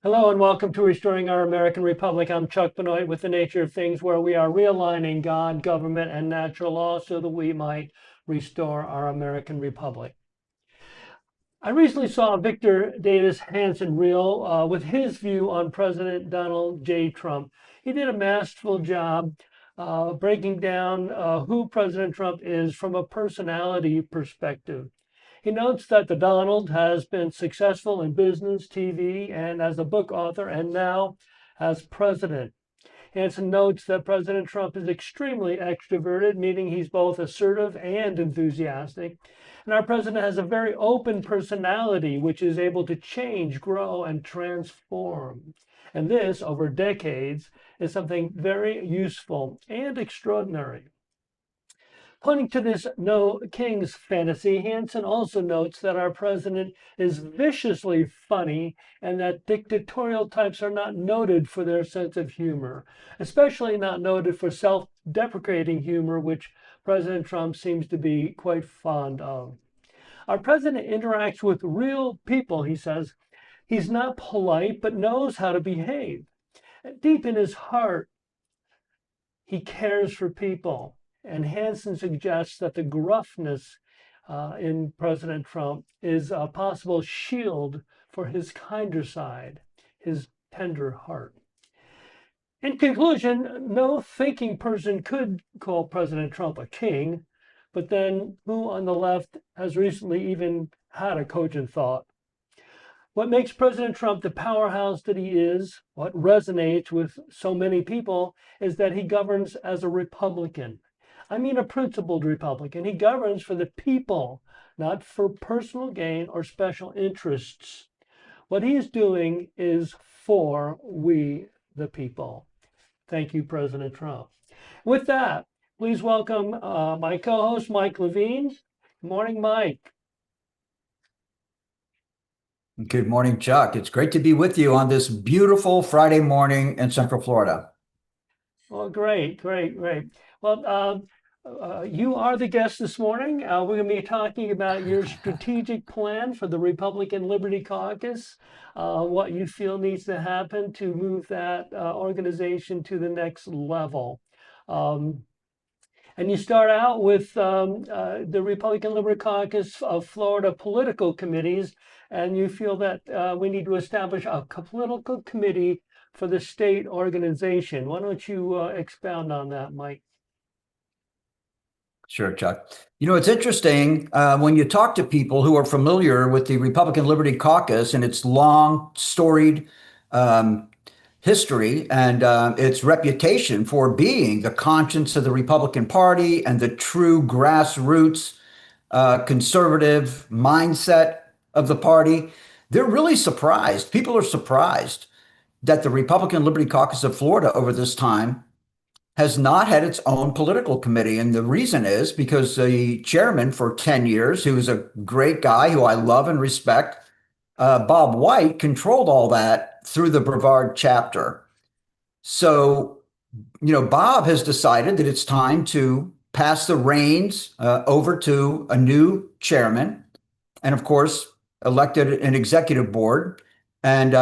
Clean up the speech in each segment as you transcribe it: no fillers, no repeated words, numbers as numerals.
Hello and welcome to Restoring Our American Republic. I'm Chuck Benoit with The Nature of Things, where we are realigning God, government, and natural law so that we might restore our American Republic. I recently saw Victor Davis Hanson reel with his view on President Donald J. Trump. He did a masterful job breaking down who President Trump is from a personality perspective. He notes that the Donald has been successful in business, TV, and as a book author, and now as president. Hansen notes that President Trump is extremely extroverted, meaning he's both assertive and enthusiastic. And our president has a very open personality, which is able to change, grow, and transform. And this, over decades, is something very useful and extraordinary. Pointing to this no kings fantasy, Hansen also notes that our president is viciously funny and that dictatorial types are not noted for their sense of humor, especially not noted for self deprecating humor, which President Trump seems to be quite fond of. Our president interacts with real people, he says. He's not polite, but knows how to behave. Deep in his heart, he cares for people. And Hansen suggests that the gruffness in President Trump is a possible shield for his kinder side, his tender heart. In conclusion, no thinking person could call President Trump a king, but then who on the left has recently even had a cogent thought? What makes President Trump the powerhouse that he is, what resonates with so many people, is that he governs as a Republican. I mean, a principled Republican. He governs for the people, not for personal gain or special interests. What he is doing is for we, the people. Thank you, President Trump. With that, please welcome my co-host, Mike Levine. Good morning, Mike. Good morning, Chuck. It's great to be with you on this beautiful Friday morning in Central Florida. Well, great. Well, you are the guest this morning. We're going to be talking about your strategic plan for the Republican Liberty Caucus, what you feel needs to happen to move that organization to the next level. Um, and you start out with the Republican Liberty Caucus of Florida political committees, and you feel that we need to establish a political committee for the state organization. Why don't you expound on that, Mike? Sure, Chuck. You know, it's interesting when you talk to people who are familiar with the Republican Liberty Caucus and its long, storied um, history and its reputation for being the conscience of the Republican Party and the true grassroots conservative mindset of the party. They're really surprised. People are surprised that the Republican Liberty Caucus of Florida over this time has not had its own political committee. And the reason is because the chairman for 10 years, who's a great guy who I love and respect, Bob White, controlled all that through the Brevard chapter. So, Bob has decided that it's time to pass the reins over to a new chairman and, of course, elected an executive board. And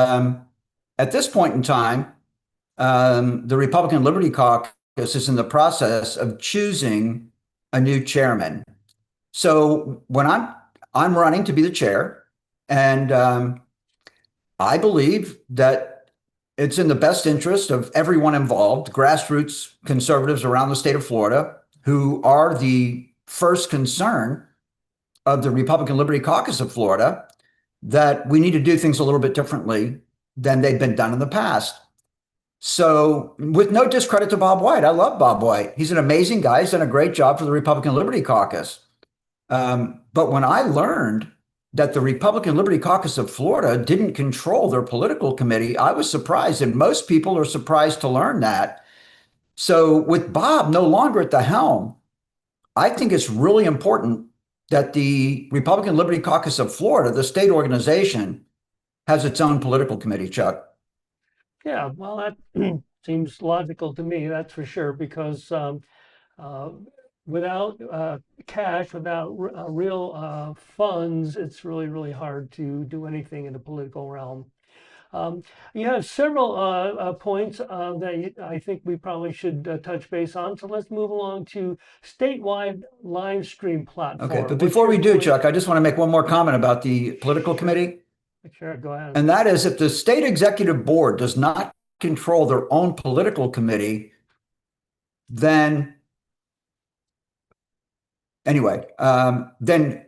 at this point in time, the Republican Liberty Caucus is in the process of choosing a new chairman. So when I'm running to be the chair, and I believe that it's in the best interest of everyone involved, grassroots conservatives around the state of Florida, who are the first concern of the Republican Liberty Caucus of Florida, that we need to do things a little bit differently than they've been done in the past. So, with no discredit to Bob White, I love Bob White. He's an amazing guy. He's done a great job for the Republican Liberty Caucus. But when I learned that the Republican Liberty Caucus of Florida didn't control their political committee, I was surprised. And most people are surprised to learn that. So, with Bob no longer at the helm, I think it's really important that the Republican Liberty Caucus of Florida, the state organization, has its own political committee, Chuck. Yeah, well, that seems logical to me, that's for sure, because uh, without cash, without real funds, it's really, really hard to do anything in the political realm. You have several points I think we probably should touch base on. So let's move along to statewide live stream Okay, platform. but What's before your we do, point? Chuck, I just want to make one more comment about the political Sure, committee. sure, go ahead. And that is if the state executive board does not control their own political committee, then anyway, then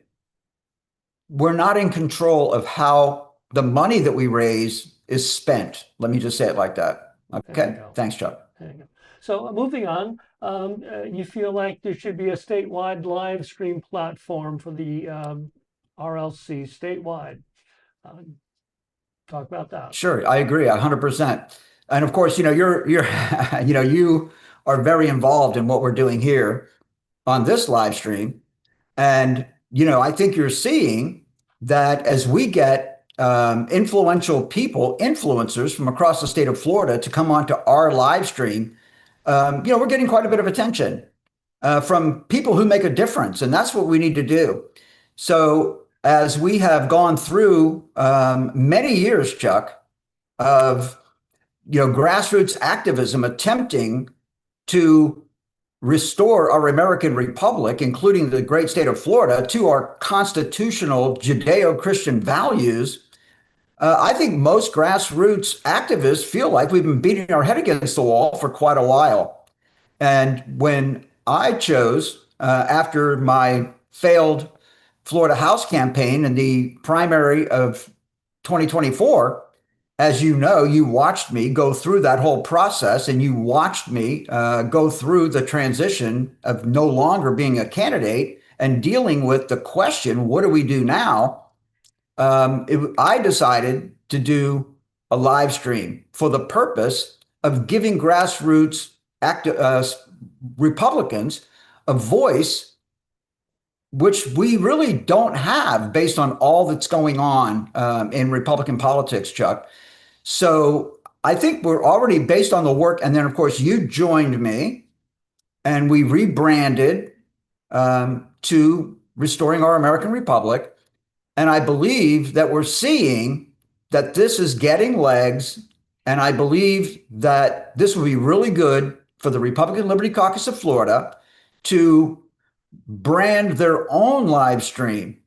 we're not in control of how the money that we raise is spent. Let me just say it like that. There you Okay. go. Thanks, Chuck. There you go. So moving on, you feel like there should be a statewide live stream platform for the RLC statewide. Talk about that. Sure, I agree 100%. And of course, you're you are very involved in what we're doing here on this live stream. And I think you're seeing that as we get influential people, influencers from across the state of Florida to come onto our live stream, we're getting quite a bit of attention from people who make a difference, and that's what we need to do. So as we have gone through many years, Chuck, of grassroots activism attempting to restore our American republic, including the great state of Florida, to our constitutional Judeo-Christian values, I think most grassroots activists feel like we've been beating our head against the wall for quite a while. And when I chose, after my failed Florida House campaign in the primary of 2024, as you know, you watched me go through that whole process, and you watched me go through the transition of no longer being a candidate and dealing with the question, what do we do now? I decided to do a live stream for the purpose of giving grassroots Republicans a voice, which we really don't have based on all that's going on in Republican politics, Chuck. So I think we're already based on the work. And then, of course, you joined me and we rebranded to Restoring Our American Republic. And I believe that we're seeing that this is getting legs. And I believe that this will be really good for the Republican Liberty Caucus of Florida to brand their own live stream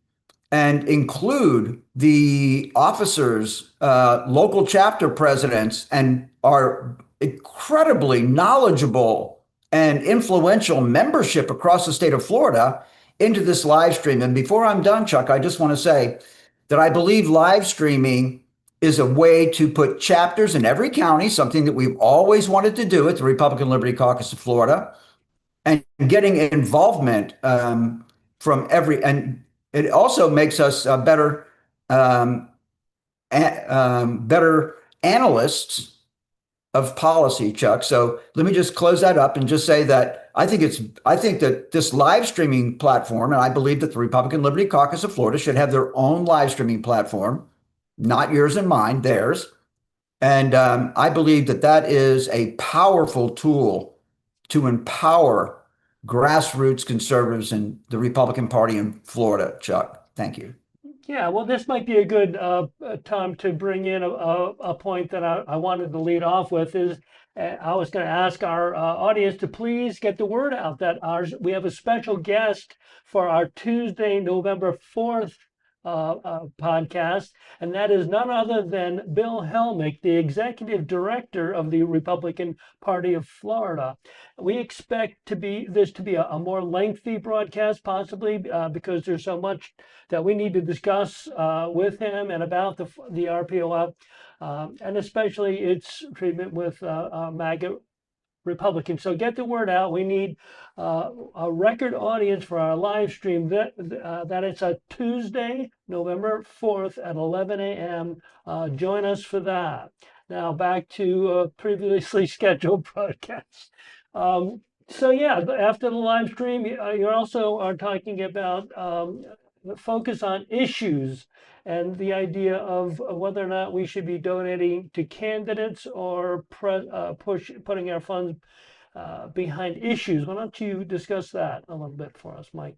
and include the officers, local chapter presidents, and our incredibly knowledgeable and influential membership across the state of Florida into this live stream. And before I'm done, Chuck, I just want to say that I believe live streaming is a way to put chapters in every county, something that we've always wanted to do at the Republican Liberty Caucus of Florida, and getting involvement from every, and it also makes us better better analysts of policy, Chuck. So let me just close that up and just say that I think that this live streaming platform, and I believe that the Republican Liberty Caucus of Florida should have their own live streaming platform, not yours and mine, theirs. And I believe that that is a powerful tool to empower grassroots conservatives in the Republican Party in Florida, Chuck. Thank you. Yeah, well, this might be a good time to bring in a point that I wanted to lead off with is I was going to ask our audience to please get the word out that we have a special guest for our Tuesday, November 4th podcast, and that is none other than Bill Helmick, the executive director of the Republican Party of Florida. We expect this to be a more lengthy broadcast, possibly because there's so much that we need to discuss with him and about the RPOF, and especially its treatment with MAGA Republicans. So get the word out. We need a record audience for our live stream. That it's a Tuesday, November 4th at 11 a.m. Join us for that. Now back to previously scheduled broadcasts. So yeah, after the live stream, you also are talking about focus on issues and the idea of whether or not we should be donating to candidates or putting our funds behind issues. Why don't you discuss that a little bit for us, Mike?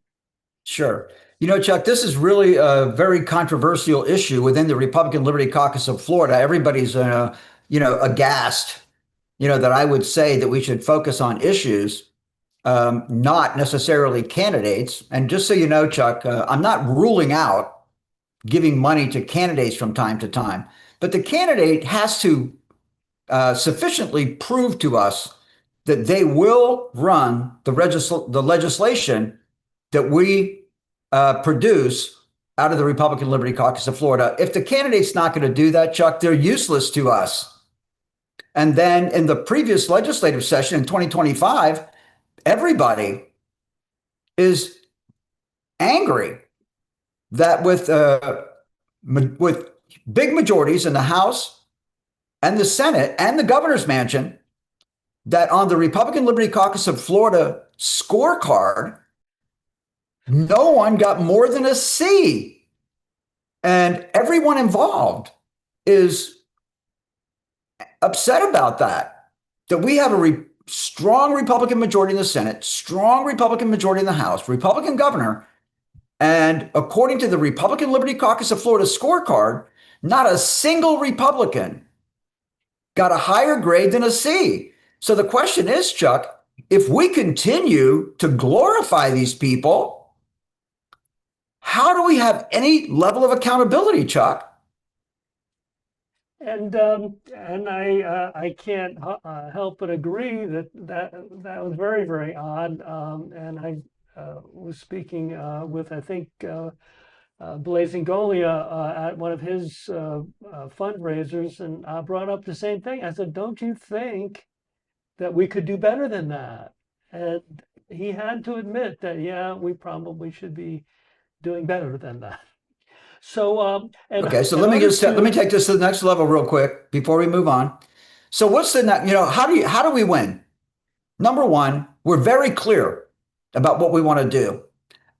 Sure. You know, Chuck, this is really a very controversial issue within the Republican Liberty Caucus of Florida. Everybody's, aghast, that I would say that we should focus on issues, not necessarily candidates. And just so you know, Chuck, I'm not ruling out giving money to candidates from time to time, but the candidate has to sufficiently prove to us that they will run the legislation that we produce out of the Republican Liberty Caucus of Florida. If the candidate's not going to do that, Chuck, they're useless to us. And then in the previous legislative session in 2025, everybody is angry that with big majorities in the House and the Senate and the governor's mansion, that on the Republican Liberty Caucus of Florida scorecard, no one got more than a C. And everyone involved is upset about that we have a strong Republican majority in the Senate, strong Republican majority in the House, Republican governor. And according to the Republican Liberty Caucus of Florida scorecard, not a single Republican got a higher grade than a C. So the question is, Chuck, if we continue to glorify these people, how do we have any level of accountability, Chuck? And I can't help but agree that was very, very odd. And I was speaking with, I think, Blazing Golia at one of his fundraisers, and I brought up the same thing. I said, "Don't you think that we could do better than that?" And he had to admit that, yeah, we probably should be doing better than that. So, Okay, so in let me order let me to, take this to the next level real quick before we move on. So what's the how do we win? Number one, we're very clear about what we want to do.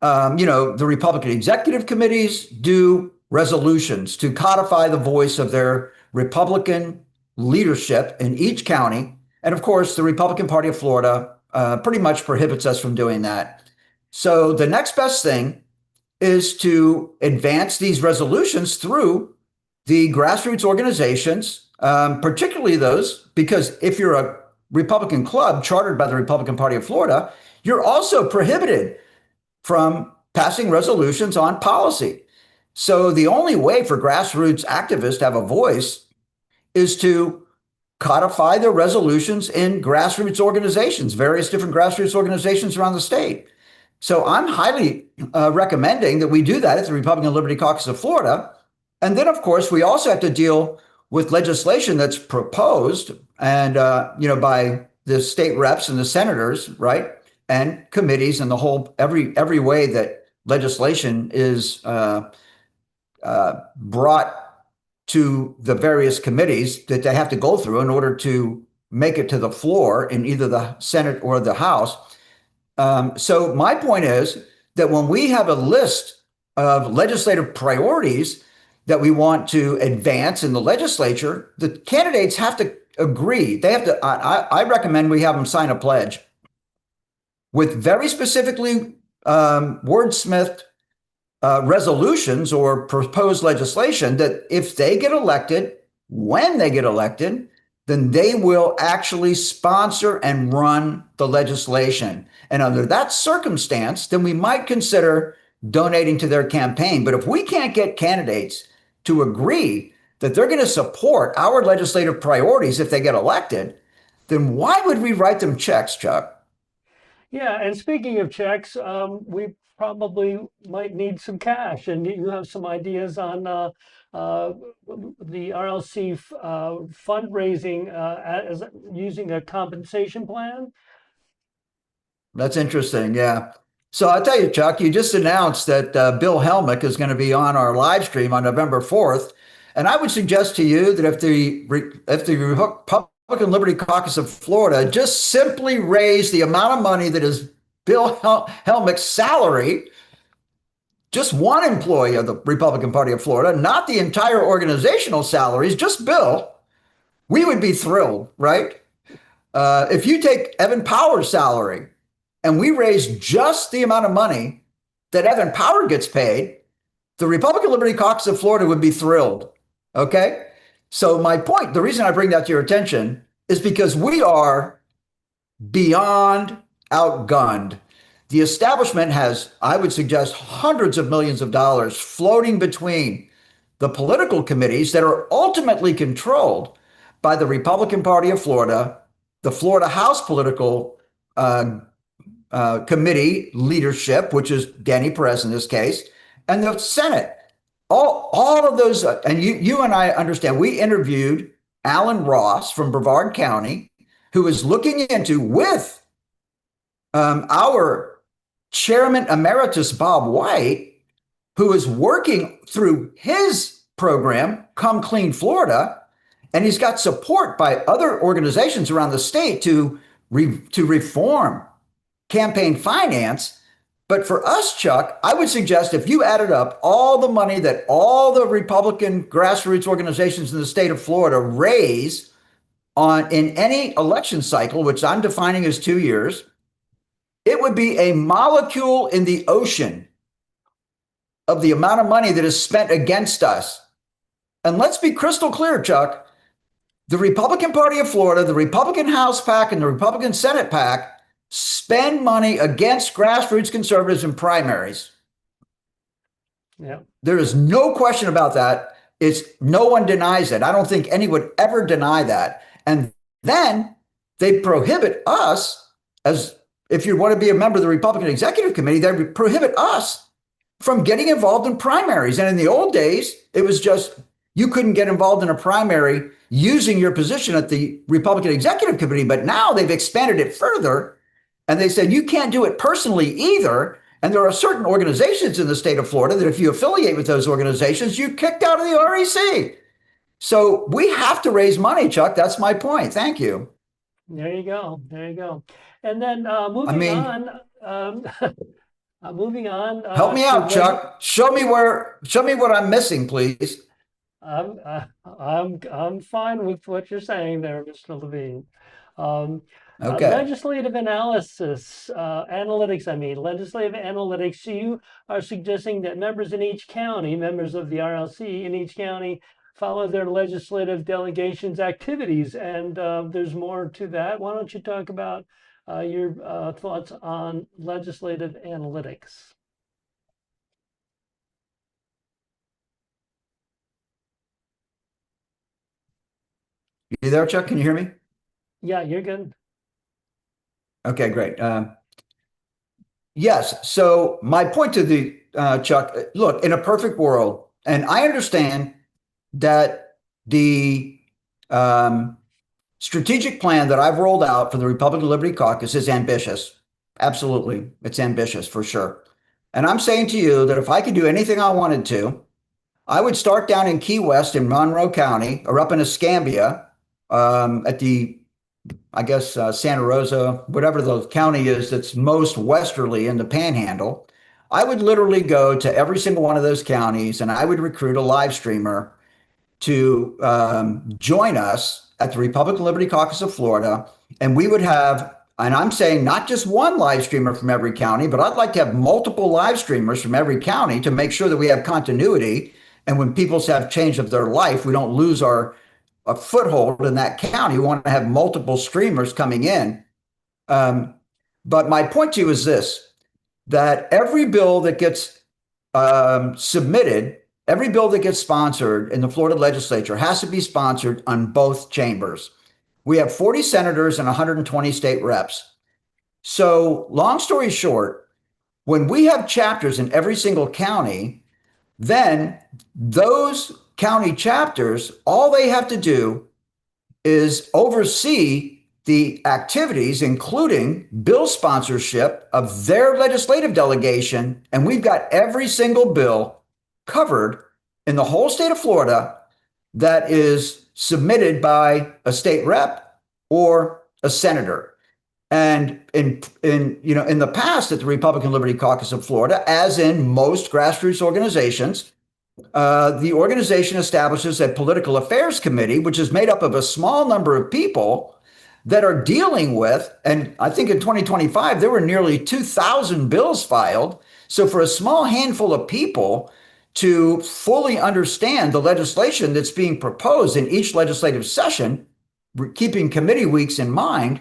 The Republican executive committees do resolutions to codify the voice of their Republican leadership in each county. And of course, the Republican Party of Florida pretty much prohibits us from doing that. So the next best thing is to advance these resolutions through the grassroots organizations, particularly those, because if you're a Republican club chartered by the Republican Party of Florida, you're also prohibited from passing resolutions on policy. So the only way for grassroots activists to have a voice is to codify their resolutions in grassroots organizations, various different grassroots organizations around the state. So I'm highly recommending that we do that at the Republican Liberty Caucus of Florida. And then, of course, we also have to deal with legislation that's proposed and, by the state reps and the senators, right? And committees and the whole, every way that legislation is brought to the various committees that they have to go through in order to make it to the floor in either the Senate or the House. So my point is that when we have a list of legislative priorities that we want to advance in the legislature, the candidates have to agree. They have to. I recommend we have them sign a pledge with very specifically wordsmithed resolutions or proposed legislation that if they get elected, when they get elected, then they will actually sponsor and run the legislation. And under that circumstance, then we might consider donating to their campaign. But if we can't get candidates to agree that they're going to support our legislative priorities if they get elected, then why would we write them checks, Chuck? yeah. And speaking of checks, we probably might need some cash, and you have some ideas on the RLC fundraising as using a compensation plan. That's interesting. Yeah. So I'll tell you, Chuck, you just announced that Bill Helmick is going to be on our live stream on November 4th. And I would suggest to you that if the Republican Liberty Caucus of Florida just simply raise the amount of money that is Bill Helmick's salary, just one employee of the Republican Party of Florida, not the entire organizational salaries, just Bill, we would be thrilled, right? If you take Evan Powers' salary and we raise just the amount of money that Evan Power gets paid, the Republican Liberty Caucus of Florida would be thrilled. Okay. So my point, the reason I bring that to your attention is because we are beyond outgunned. The establishment has, I would suggest, hundreds of millions of dollars floating between the political committees that are ultimately controlled by the Republican Party of Florida, the Florida House political committee leadership, which is Danny Perez in this case, and the Senate. All of those, and you and I understand, we interviewed Alan Ross from Brevard County, who is looking into, with our chairman emeritus, Bob White, who is working through his program, Come Clean Florida, and he's got support by other organizations around the state to reform campaign finance. But for us, Chuck, I would suggest if you added up all the money that all the Republican grassroots organizations in the state of Florida raise in any election cycle, which I'm defining as 2 years, it would be a molecule in the ocean of the amount of money that is spent against us. And let's be crystal clear, Chuck, the Republican Party of Florida, the Republican House PAC, and the Republican Senate PAC spend money against grassroots conservatives in primaries. Yeah. There is no question about that. No one denies it. I don't think anyone would ever deny that. And then they prohibit us, as if you want to be a member of the Republican Executive Committee, they prohibit us from getting involved in primaries. And in the old days, it was just you couldn't get involved in a primary using your position at the Republican Executive Committee. But now they've expanded it further. And they said you can't do it personally either. And there are certain organizations in the state of Florida that if you affiliate with those organizations, you're kicked out of the REC. So we have to raise money, Chuck. That's my point. Thank you. There you go. There you go. And then moving on. Help me out, Chuck. Show me what I'm missing, please. I'm fine with what you're saying there, Mr. Levine. Okay. Legislative analysis, legislative analytics. So you are suggesting that members in each county, members of the RLC in each county, follow their legislative delegations' activities, and there's more to that. Why don't you talk about your thoughts on legislative analytics? You there, Chuck? Can you hear me? Yeah, you're good. Okay, great. Yes. So my point to the Chuck, look, in a perfect world, and I understand that the strategic plan that I've rolled out for the Republican Liberty Caucus is ambitious. Absolutely. It's ambitious for sure. And I'm saying to you that if I could do anything I wanted to, I would start down in Key West in Monroe County or up in Escambia at the Santa Rosa, whatever the county is that's most westerly in the Panhandle. I would literally go to every single one of those counties and I would recruit a live streamer to join us at the Republican Liberty Caucus of Florida. And we would have, and I'm saying not just one live streamer from every county, but I'd like to have multiple live streamers from every county to make sure that we have continuity. And when people have change of their life, we don't lose a foothold in that county. We want to have multiple streamers coming in. But my point to you is this, that every bill that gets submitted, every bill that gets sponsored in the Florida legislature has to be sponsored on both chambers. We have 40 senators and 120 state reps. So long story short, when we have chapters in every single county, then those county chapters, all they have to do is oversee the activities, including bill sponsorship of their legislative delegation. And we've got every single bill covered in the whole state of Florida that is submitted by a state rep or a senator. And in the past at the Republican Liberty Caucus of Florida, as in most grassroots organizations, the organization establishes a political affairs committee, which is made up of a small number of people that are dealing with, and I think in 2025, there were nearly 2,000 bills filed. So for a small handful of people to fully understand the legislation that's being proposed in each legislative session, keeping committee weeks in mind,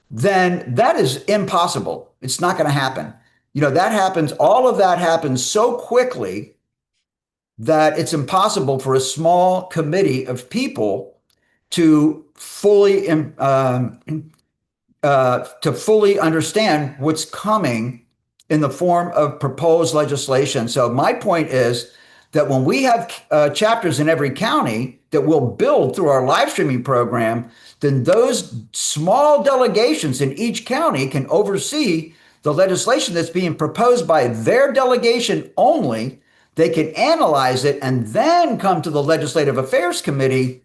then that is impossible. It's not going to happen. That happens, all of that happens so quickly that it's impossible for a small committee of people to fully understand what's coming in the form of proposed legislation. So my point is that when we have chapters in every county that we'll build through our live streaming program, then those small delegations in each county can oversee the legislation that's being proposed by their delegation only. They can analyze it and then come to the Legislative Affairs Committee,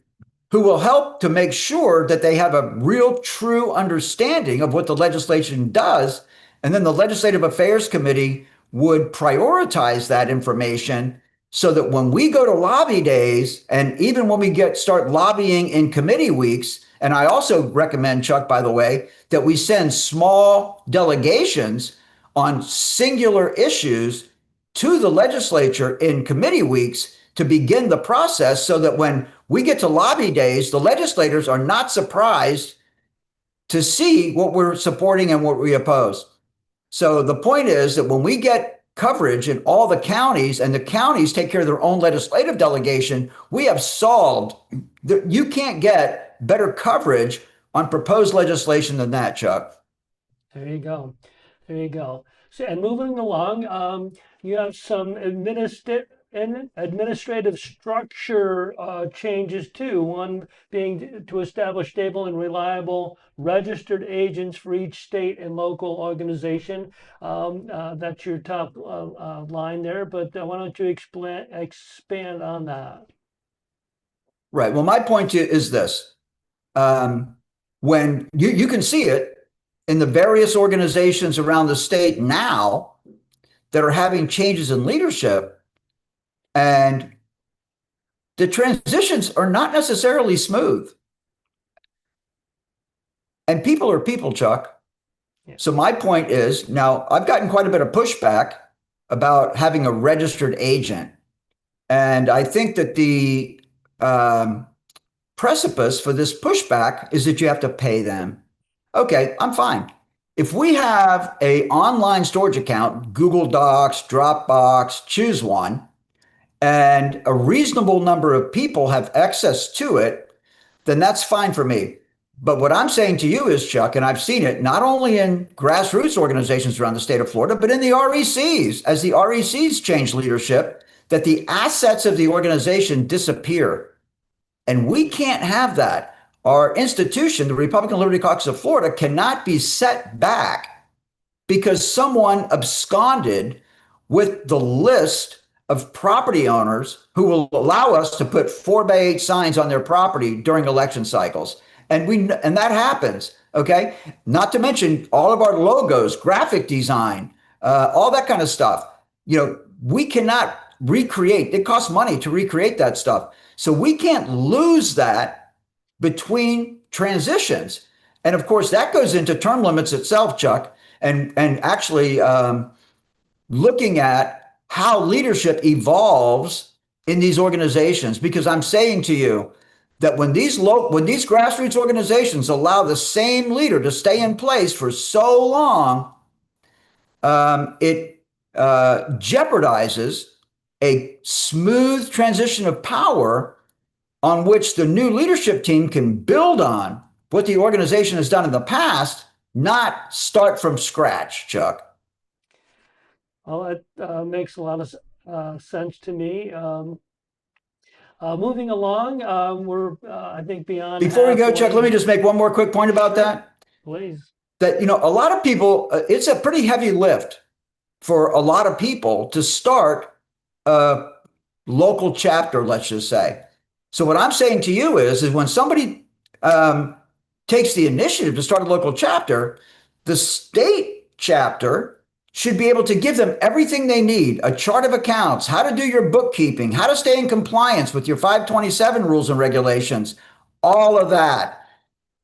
who will help to make sure that they have a real, true understanding of what the legislation does. And then the Legislative Affairs Committee would prioritize that information so that when we go to lobby days, and even when we start lobbying in committee weeks, and I also recommend, Chuck, by the way, that we send small delegations on singular issues to the legislature in committee weeks to begin the process, so that when we get to lobby days, the legislators are not surprised to see what we're supporting and what we oppose. So the point is that when we get coverage in all the counties and the counties take care of their own legislative delegation, we have solved. You can't get better coverage on proposed legislation than that, Chuck. There you go. There you go. So, and moving along, you have some administrative structure changes too. One being to establish stable and reliable registered agents for each state and local organization. That's your top line there, but why don't you expand on that? Right. Well, my point is this. When you can see it in the various organizations around the state now that are having changes in leadership, and the transitions are not necessarily smooth. And people are people, Chuck. Yeah. So my point is, now I've gotten quite a bit of pushback about having a registered agent. And I think that the precipice for this pushback is that you have to pay them. Okay, I'm fine. If we have an online storage account, Google Docs, Dropbox, choose one, and a reasonable number of people have access to it, then that's fine for me. But what I'm saying to you is, Chuck, and I've seen it not only in grassroots organizations around the state of Florida, but in the RECs, as the RECs change leadership, that the assets of the organization disappear. And we can't have that. Our institution, the Republican Liberty Caucus of Florida, cannot be set back because someone absconded with the list of property owners who will allow us to put 4x8 signs on their property during election cycles. And that happens, okay? Not to mention all of our logos, graphic design, all that kind of stuff. We cannot recreate. It costs money to recreate that stuff. So we can't lose that between transitions. And of course, that goes into term limits itself, Chuck, and actually looking at how leadership evolves in these organizations. Because I'm saying to you that when these grassroots organizations allow the same leader to stay in place for so long, it jeopardizes a smooth transition of power on which the new leadership team can build on what the organization has done in the past, not start from scratch, Chuck. Well, it makes a lot of sense to me. Moving along, we're, I think, beyond. Before we go, Chuck, let me just make one more quick point about that. Please. That, a lot of people, it's a pretty heavy lift for a lot of people to start a local chapter, let's just say. So what I'm saying to you is when somebody takes the initiative to start a local chapter, the state chapter should be able to give them everything they need: a chart of accounts, how to do your bookkeeping, how to stay in compliance with your 527 rules and regulations, all of that.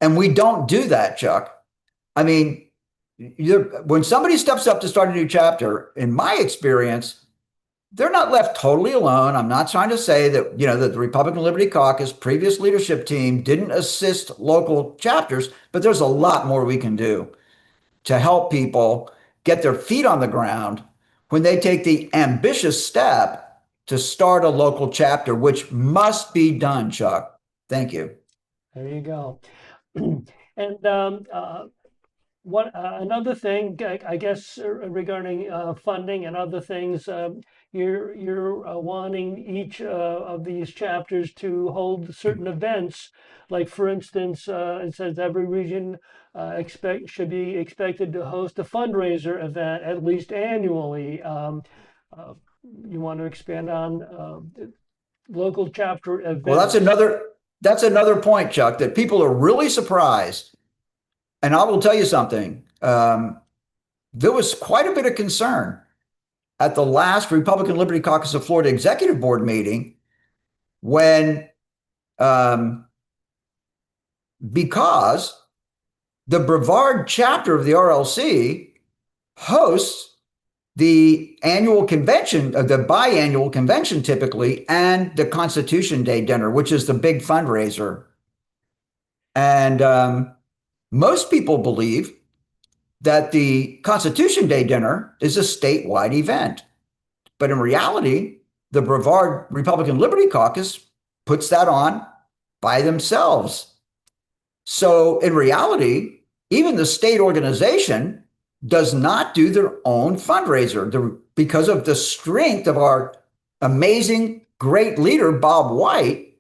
And we don't do that, Chuck. I mean, when somebody steps up to start a new chapter, in my experience, they're not left totally alone. I'm not trying to say that, that the Republican Liberty Caucus previous leadership team didn't assist local chapters, but there's a lot more we can do to help people get their feet on the ground when they take the ambitious step to start a local chapter, which must be done, Chuck. Thank you. There you go. And what another thing, I guess, regarding funding and other things, you're wanting each of these chapters to hold certain events. Like, for instance, it says every region should be expected to host a fundraiser event at least annually. You want to expand on local chapter events? Well, that's another point, Chuck, that people are really surprised. And I will tell you something. There was quite a bit of concern at the last Republican Liberty Caucus of Florida Executive Board meeting when, because the Brevard chapter of the RLC hosts the annual convention, the biannual convention typically, and the Constitution Day dinner, which is the big fundraiser. And most people believe that the Constitution Day dinner is a statewide event. But in reality, the Brevard Republican Liberty Caucus puts that on by themselves. So in reality, even the state organization does not do their own fundraiser because of the strength of our amazing, great leader, Bob White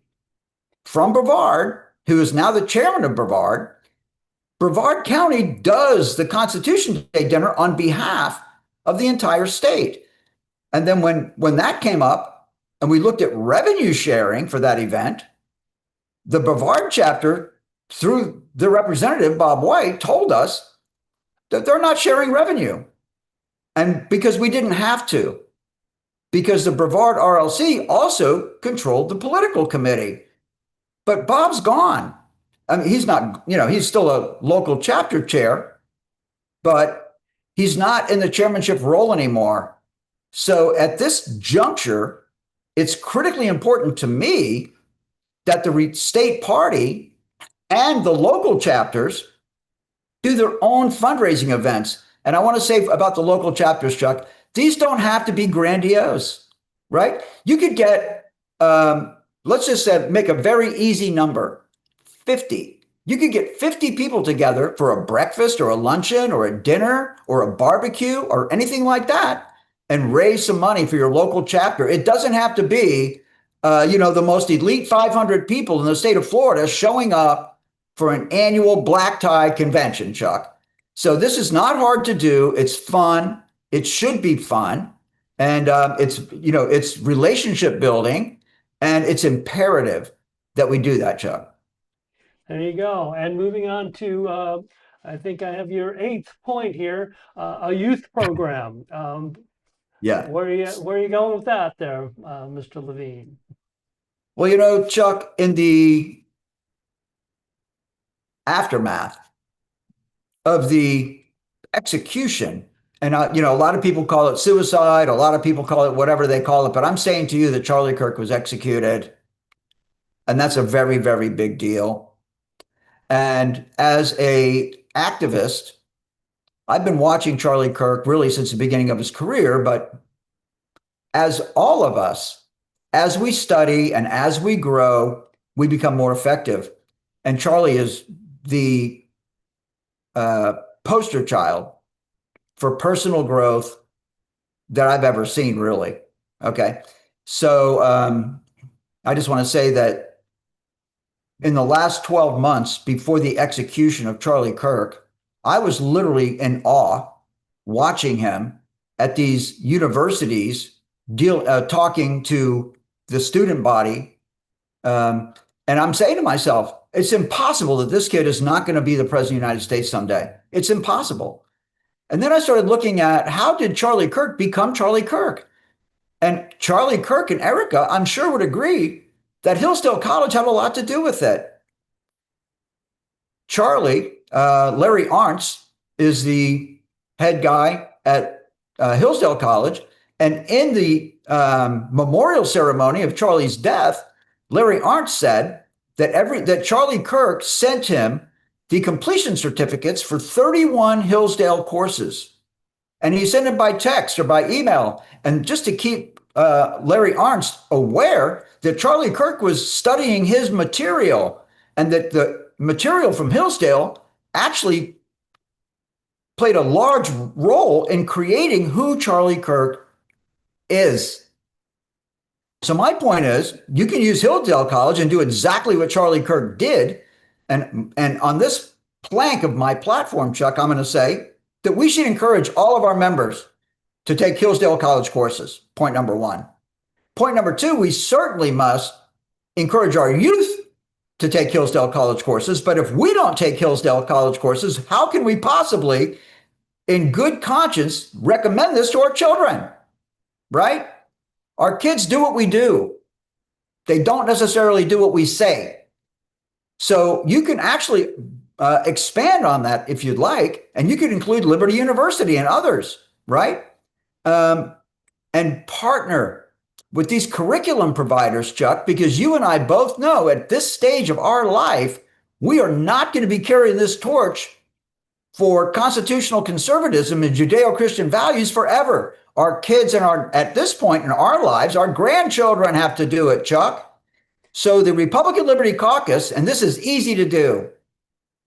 from Brevard, who is now the chairman of Brevard. Brevard County does the Constitution Day dinner on behalf of the entire state. And then when that came up and we looked at revenue sharing for that event, the Brevard chapter, through the representative, Bob White, told us that they're not sharing revenue. And because we didn't have to, because the Brevard RLC also controlled the political committee. But Bob's gone. I mean, he's not, he's still a local chapter chair, but he's not in the chairmanship role anymore. So at this juncture, it's critically important to me that the state party and the local chapters do their own fundraising events. And I want to say about the local chapters, Chuck, these don't have to be grandiose, right? You could get, let's just say, make a very easy number. 50. You could get 50 people together for a breakfast or a luncheon or a dinner or a barbecue or anything like that and raise some money for your local chapter. It doesn't have to be, the most elite 500 people in the state of Florida showing up for an annual black tie convention, Chuck. So this is not hard to do. It's fun. It should be fun. And it's relationship building, and it's imperative that we do that, Chuck. There you go. And moving on to, I think I have your 8th point here, a youth program. Yeah. Where are you going with that there, Mr. Levine? Well, Chuck, in the aftermath of the execution, and a lot of people call it suicide, a lot of people call it whatever they call it, but I'm saying to you that Charlie Kirk was executed, and that's a very, very big deal. And as a activist, I've been watching Charlie Kirk really since the beginning of his career, but as all of us, as we study and as we grow, we become more effective. And Charlie is the poster child for personal growth that I've ever seen, really. Okay. So I just want to say that in the last 12 months before the execution of Charlie Kirk, I was literally in awe watching him at these universities talking to the student body. And I'm saying to myself, it's impossible that this kid is not going to be the president of the United States someday. It's impossible. And then I started looking at how did Charlie Kirk become Charlie Kirk? And Charlie Kirk and Erica, I'm sure, would agree that Hillsdale College had a lot to do with it. Charlie, Larry Arntz, is the head guy at Hillsdale College. And in the memorial ceremony of Charlie's death, Larry Arndt said that Charlie Kirk sent him the completion certificates for 31 Hillsdale courses. And he sent it by text or by email. And just to keep Larry Arndt aware that Charlie Kirk was studying his material and that the material from Hillsdale actually played a large role in creating who Charlie Kirk is. So my point is, you can use Hillsdale College and do exactly what Charlie Kirk did. And on this plank of my platform, Chuck, I'm going to say that we should encourage all of our members to take Hillsdale College courses. Point number one. Point number two, we certainly must encourage our youth to take Hillsdale College courses. But if we don't take Hillsdale College courses, how can we possibly, in good conscience, recommend this to our children? Right? Our kids do what we do. They don't necessarily do what we say. So you can actually expand on that if you'd like, and you could include Liberty University and others, right? And partner with these curriculum providers, Chuck, because you and I both know at this stage of our life, we are not going to be carrying this torch for constitutional conservatism and Judeo-Christian values forever. Our kids and at this point in our lives, our grandchildren have to do it, Chuck. So the Republican Liberty Caucus, and this is easy to do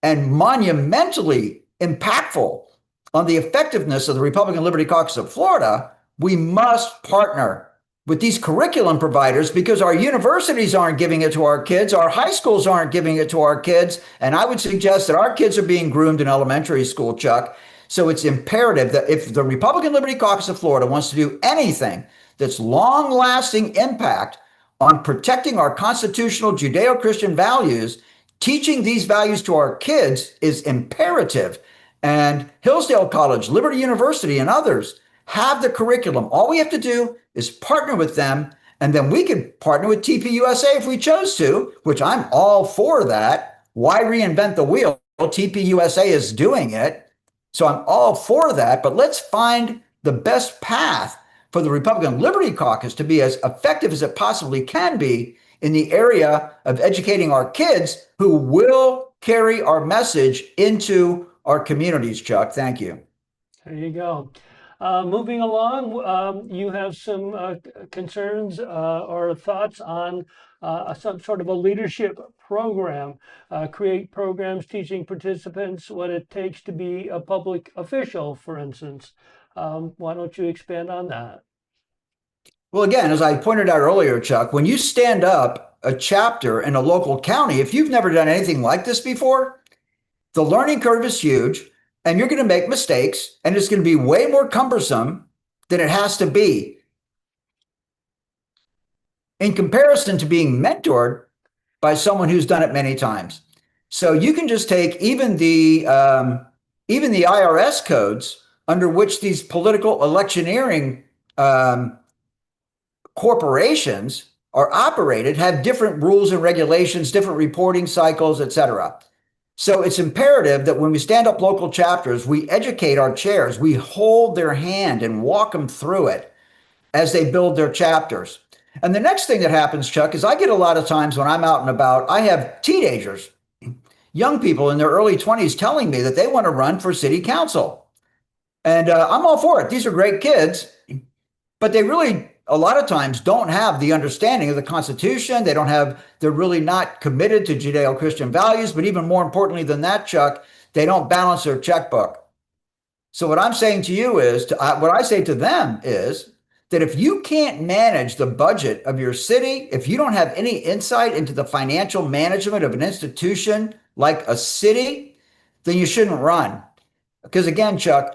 and monumentally impactful on the effectiveness of the Republican Liberty Caucus of Florida, we must partner with these curriculum providers because our universities aren't giving it to our kids, our high schools aren't giving it to our kids, and I would suggest that our kids are being groomed in elementary school, Chuck. So it's imperative that if the Republican Liberty Caucus of Florida wants to do anything that's long-lasting impact on protecting our constitutional Judeo-Christian values, teaching these values to our kids is imperative. And Hillsdale College, Liberty University, and others have the curriculum. All we have to do is partner with them, and then we can partner with TPUSA if we chose to, which I'm all for that. Why reinvent the wheel? TPUSA is doing it. So I'm all for that, but let's find the best path for the Republican Liberty Caucus to be as effective as it possibly can be in the area of educating our kids who will carry our message into our communities, Chuck. Thank you. There you go. Moving along, you have some concerns or thoughts on some sort of a leadership program, create programs teaching participants what it takes to be a public official, for instance. Why don't you expand on that? Well, again, as I pointed out earlier, Chuck, when you stand up a chapter in a local county, if you've never done anything like this before, the learning curve is huge. And you're going to make mistakes, and it's going to be way more cumbersome than it has to be in comparison to being mentored by someone who's done it many times. So you can just take even the IRS codes under which these political electioneering corporations are operated have different rules and regulations, different reporting cycles, et cetera. So it's imperative that when we stand up local chapters, we educate our chairs, we hold their hand and walk them through it as they build their chapters. And the next thing that happens, Chuck, is I get a lot of times when I'm out and about, I have teenagers, young people in their early 20s telling me that they want to run for city council. And I'm all for it. These are great kids, but they really, a lot of times, don't have the understanding of the Constitution. They're really not committed to Judeo-Christian values. But even more importantly than that, Chuck, they don't balance their checkbook. So what I'm saying to you is, what I say to them is that if you can't manage the budget of your city, if you don't have any insight into the financial management of an institution like a city, then you shouldn't run. Because again, Chuck,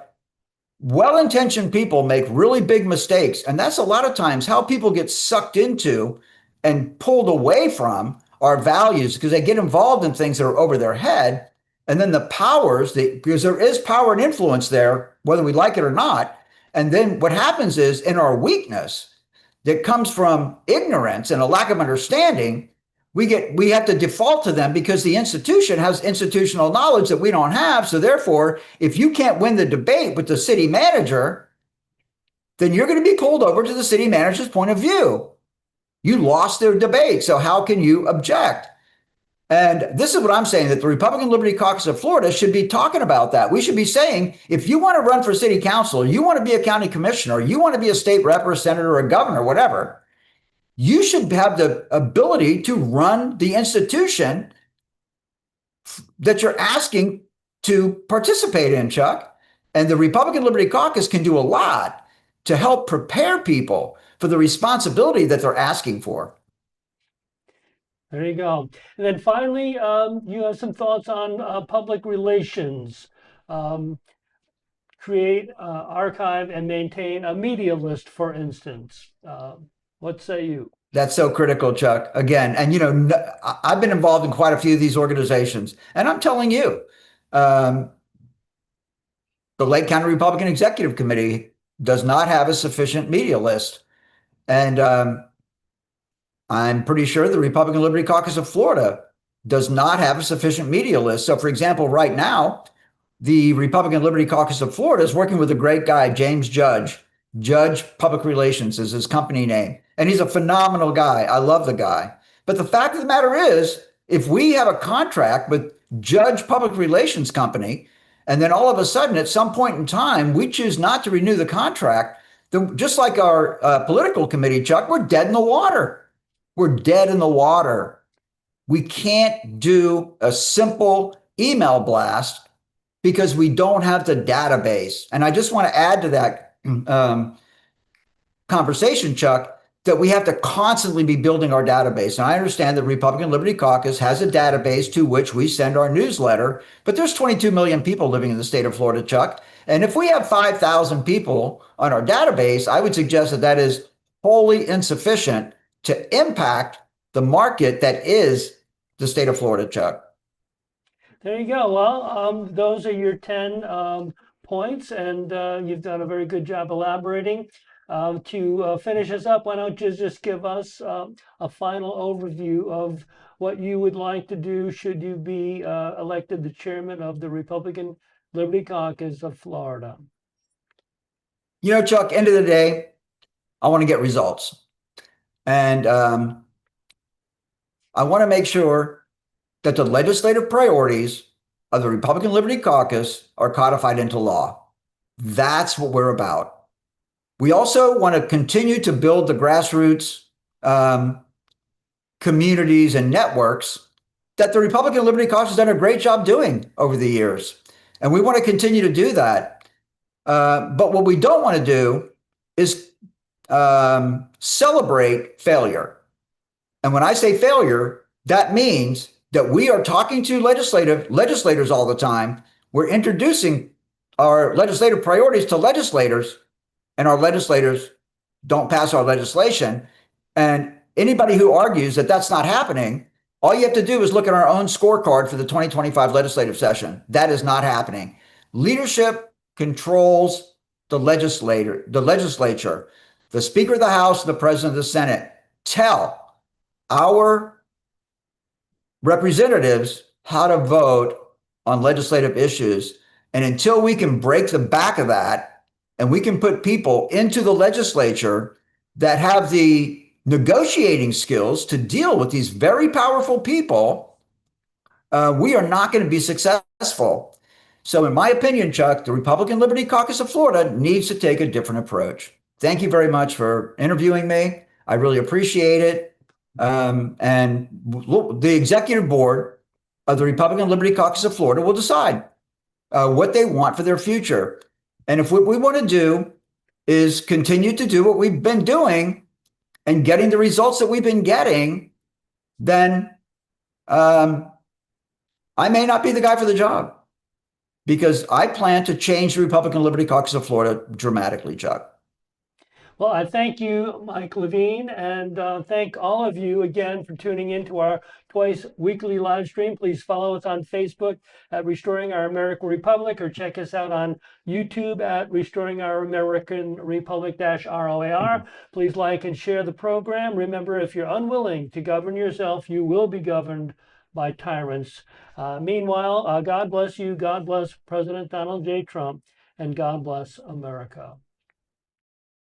well-intentioned people make really big mistakes. And that's a lot of times how people get sucked into and pulled away from our values because they get involved in things that are over their head. And then the powers, because there is power and influence there, whether we like it or not. And then what happens is in our weakness that comes from ignorance and a lack of understanding, we have to default to them because the institution has institutional knowledge that we don't have. So therefore, if you can't win the debate with the city manager, then you're going to be pulled over to the city manager's point of view. You lost their debate. So how can you object? And this is what I'm saying, that the Republican Liberty Caucus of Florida should be talking about that. We should be saying, if you want to run for city council, you want to be a county commissioner, you want to be a state rep or a senator or a governor, whatever, you should have the ability to run the institution that you're asking to participate in, Chuck. And the Republican Liberty Caucus can do a lot to help prepare people for the responsibility that they're asking for. There you go. And then finally, you have some thoughts on public relations. Um, Create, archive, and maintain a media list, for instance. What say you? That's so critical, Chuck. Again, and I've been involved in quite a few of these organizations, and I'm telling you, the Lake County Republican Executive Committee does not have a sufficient media list. And I'm pretty sure the Republican Liberty Caucus of Florida does not have a sufficient media list. So, for example, right now, the Republican Liberty Caucus of Florida is working with a great guy, James Judge. Judge Public Relations is his company name. And he's a phenomenal guy. I love the guy. But the fact of the matter is, if we have a contract with Judge Public Relations Company, and then all of a sudden, at some point in time, we choose not to renew the contract, then just like our political committee, Chuck, we're dead in the water. We're dead in the water. We can't do a simple email blast because we don't have the database. And I just want to add to that conversation, Chuck, that we have to constantly be building our database. And I understand the Republican Liberty Caucus has a database to which we send our newsletter, but there's 22 million people living in the state of Florida, Chuck. And if we have 5,000 people on our database, I would suggest that that is wholly insufficient to impact the market that is the state of Florida, Chuck. There you go. Well, those are your 10 points, and you've done a very good job elaborating. To finish us up, why don't you just give us a final overview of what you would like to do should you be elected the chairman of the Republican Liberty Caucus of Florida? Chuck, end of the day, I want to get results. And I want to make sure that the legislative priorities of the Republican Liberty Caucus are codified into law. That's what we're about. We also want to continue to build the grassroots communities and networks that the Republican Liberty Caucus has done a great job doing over the years. And we want to continue to do that. But what we don't want to do is celebrate failure. And when I say failure, that means that we are talking to legislators all the time. We're introducing our legislative priorities to legislators, and our legislators don't pass our legislation. And anybody who argues that that's not happening, all you have to do is look at our own scorecard for the 2025 legislative session. That is not happening. Leadership controls the legislature. The Speaker of the House and the President of the Senate tell our representatives how to vote on legislative issues. And until we can break the back of that, and we can put people into the legislature that have the negotiating skills to deal with these very powerful people, we are not going to be successful. So in my opinion, Chuck, the Republican Liberty Caucus of Florida needs to take a different approach. Thank you very much for interviewing me. I really appreciate it. And the executive board of the Republican Liberty Caucus of Florida will decide what they want for their future. And if what we want to do is continue to do what we've been doing and getting the results that we've been getting, then I may not be the guy for the job, because I plan to change the Republican Liberty Caucus of Florida dramatically, Chuck. Well, I thank you, Mike Levine, and thank all of you again for tuning in to our twice weekly live stream. Please follow us on Facebook at Restoring Our American Republic, or check us out on YouTube at Restoring Our American Republic -ROAR. Please like and share the program. Remember, if you're unwilling to govern yourself, you will be governed by tyrants. Meanwhile, God bless you. God bless President Donald J. Trump, and God bless America.